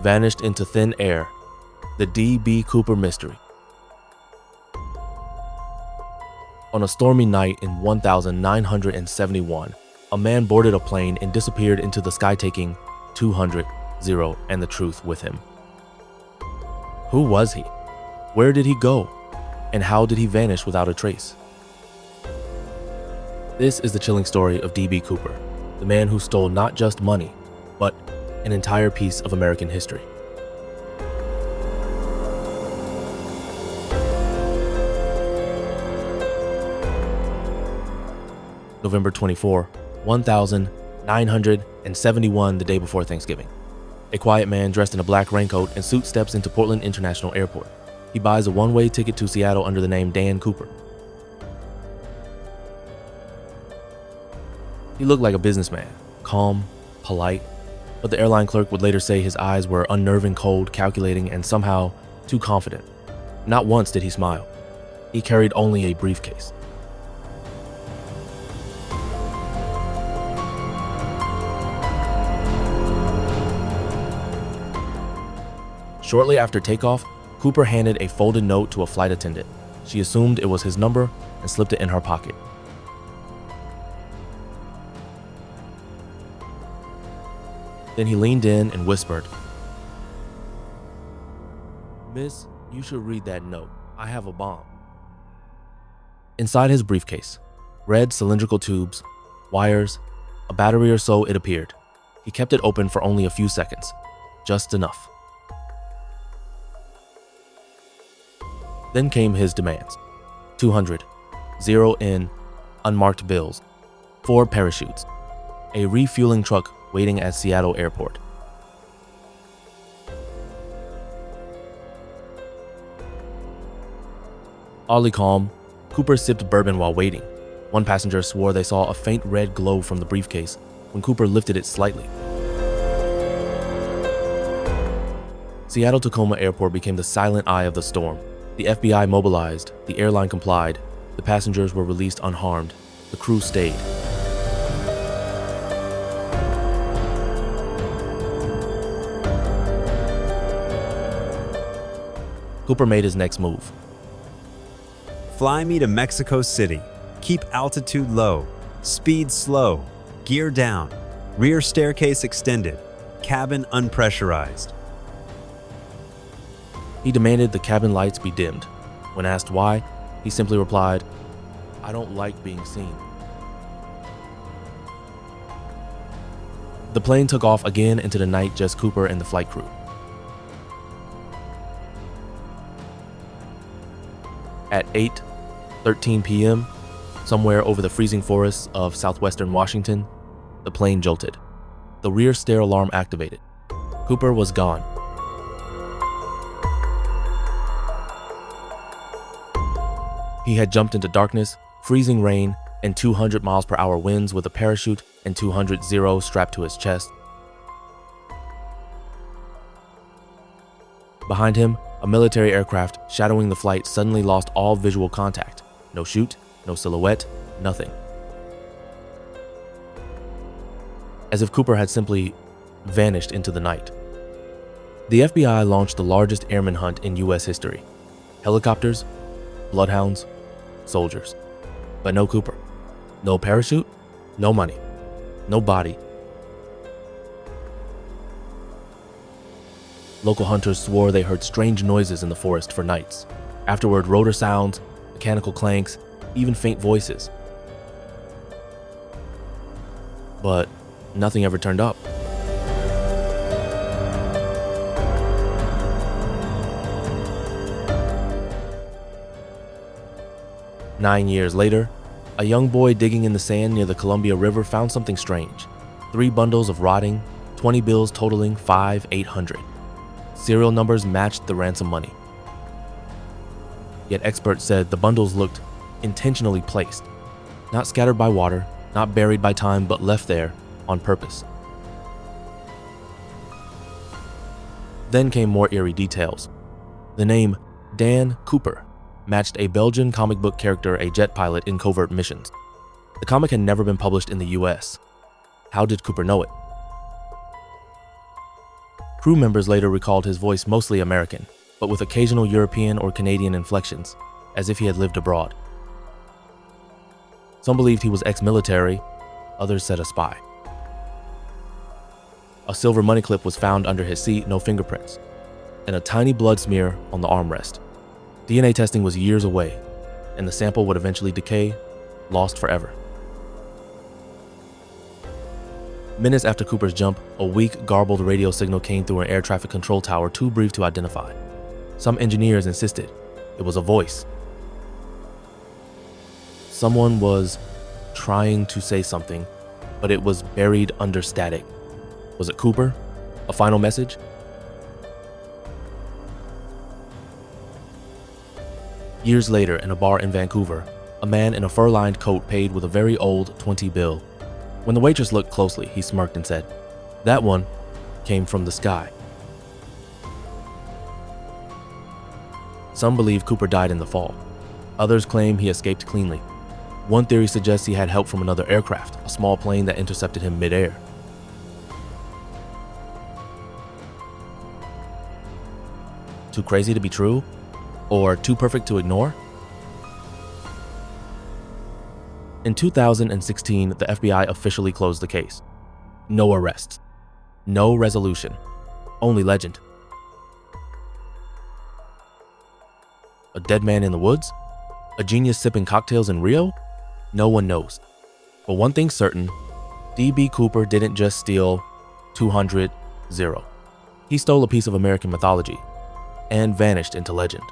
vanished into thin air. The D.B.Cooper mystery. On a stormy night in 1971, a man boarded a plane and disappeared into the sky, taking 200 and the truth with him. Who was he? Where did he go? And how did he vanish without a trace? This is the chilling story of D.B. Cooper, the man who stole not just money, but an entire piece of American history. November 24, 1971, the day before Thanksgiving. A quiet man dressed in a black raincoat and suit steps into Portland International Airport. He buys a one-way ticket to Seattle under the name Dan Cooper. He looked like a businessman, calm, polite, but the airline clerk would later say his eyes were unnerving, cold, calculating, and somehow too confident. Not once did he smile. He carried only a briefcase. Shortly after takeoff, Cooper handed a folded note to a flight attendant. She assumed it was his number and slipped it in her pocket. Then he leaned in and whispered, "Miss, you should read that note. I have a bomb." Inside his briefcase, red cylindrical tubes, wires, a battery or so, it appeared. He kept it open for only a few seconds, just enough. Then came his demands. 200, zero in, unmarked bills, 4 parachutes, a refueling truck waiting at Seattle Airport. Oddly calm, Cooper sipped bourbon while waiting. One passenger swore they saw a faint red glow from the briefcase when Cooper lifted it slightly. Seattle-Tacoma Airport became the silent eye of the storm. The FBI mobilized, the airline complied, the passengers were released unharmed, the crew stayed. Cooper made his next move. Fly me to Mexico City. Keep altitude low. Speed slow. Gear down. Rear staircase extended. Cabin unpressurized. He demanded the cabin lights be dimmed. When asked why, he simply replied, "I don't like being seen." The plane took off again into the night, just Cooper and the flight crew. At 8:13 p.m., somewhere over the freezing forests of southwestern Washington, the plane jolted. The rear stair alarm activated. Cooper was gone. He had jumped into darkness, freezing rain, and 200 miles per hour winds with a parachute and 200 strapped to his chest. Behind him, a military aircraft shadowing the flight suddenly lost all visual contact. No chute, no silhouette, nothing. As if Cooper had simply vanished into the night. The FBI launched the largest airman hunt in U.S. history. Helicopters, bloodhounds, soldiers. But no Cooper. No parachute, no money, no body. Local hunters swore they heard strange noises in the forest for nights. Afterward, rotor sounds, mechanical clanks, even faint voices. But nothing ever turned up. Nine years later, a young boy digging in the sand near the Columbia River found something strange. 3 bundles of rotting, 20 bills totaling $5,800. Serial numbers matched the ransom money. Yet experts said the bundles looked intentionally placed, not scattered by water, not buried by time, but left there on purpose. Then came more eerie details. The name Dan Cooper matched a Belgian comic book character, a jet pilot in covert missions. The comic had never been published in the US. How did Cooper know it? Crew members later recalled his voice mostly American, but with occasional European or Canadian inflections, as if he had lived abroad. Some believed he was ex-military, others said a spy. A silver money clip was found under his seat, no fingerprints, and a tiny blood smear on the armrest. DNA testing was years away, and the sample would eventually decay, lost forever. Minutes after Cooper's jump, a weak, garbled radio signal came through an air traffic control tower too brief to identify. Some engineers insisted it was a voice. Someone was trying to say something, but it was buried under static. Was it Cooper? A final message? Years later, in a bar in Vancouver, a man in a fur-lined coat paid with a very old 20 bill. When the waitress looked closely, he smirked and said, "That one came from the sky." Some believe Cooper died in the fall. Others claim he escaped cleanly. One theory suggests he had help from another aircraft, a small plane that intercepted him mid-air. Too crazy to be true? Or too perfect to ignore? In 2016, the FBI officially closed the case. No arrests. No resolution. Only legend. A dead man in the woods? A genius sipping cocktails in Rio? No one knows. But one thing's certain, D.B. Cooper didn't just steal 200. He stole a piece of American mythology and vanished into legend.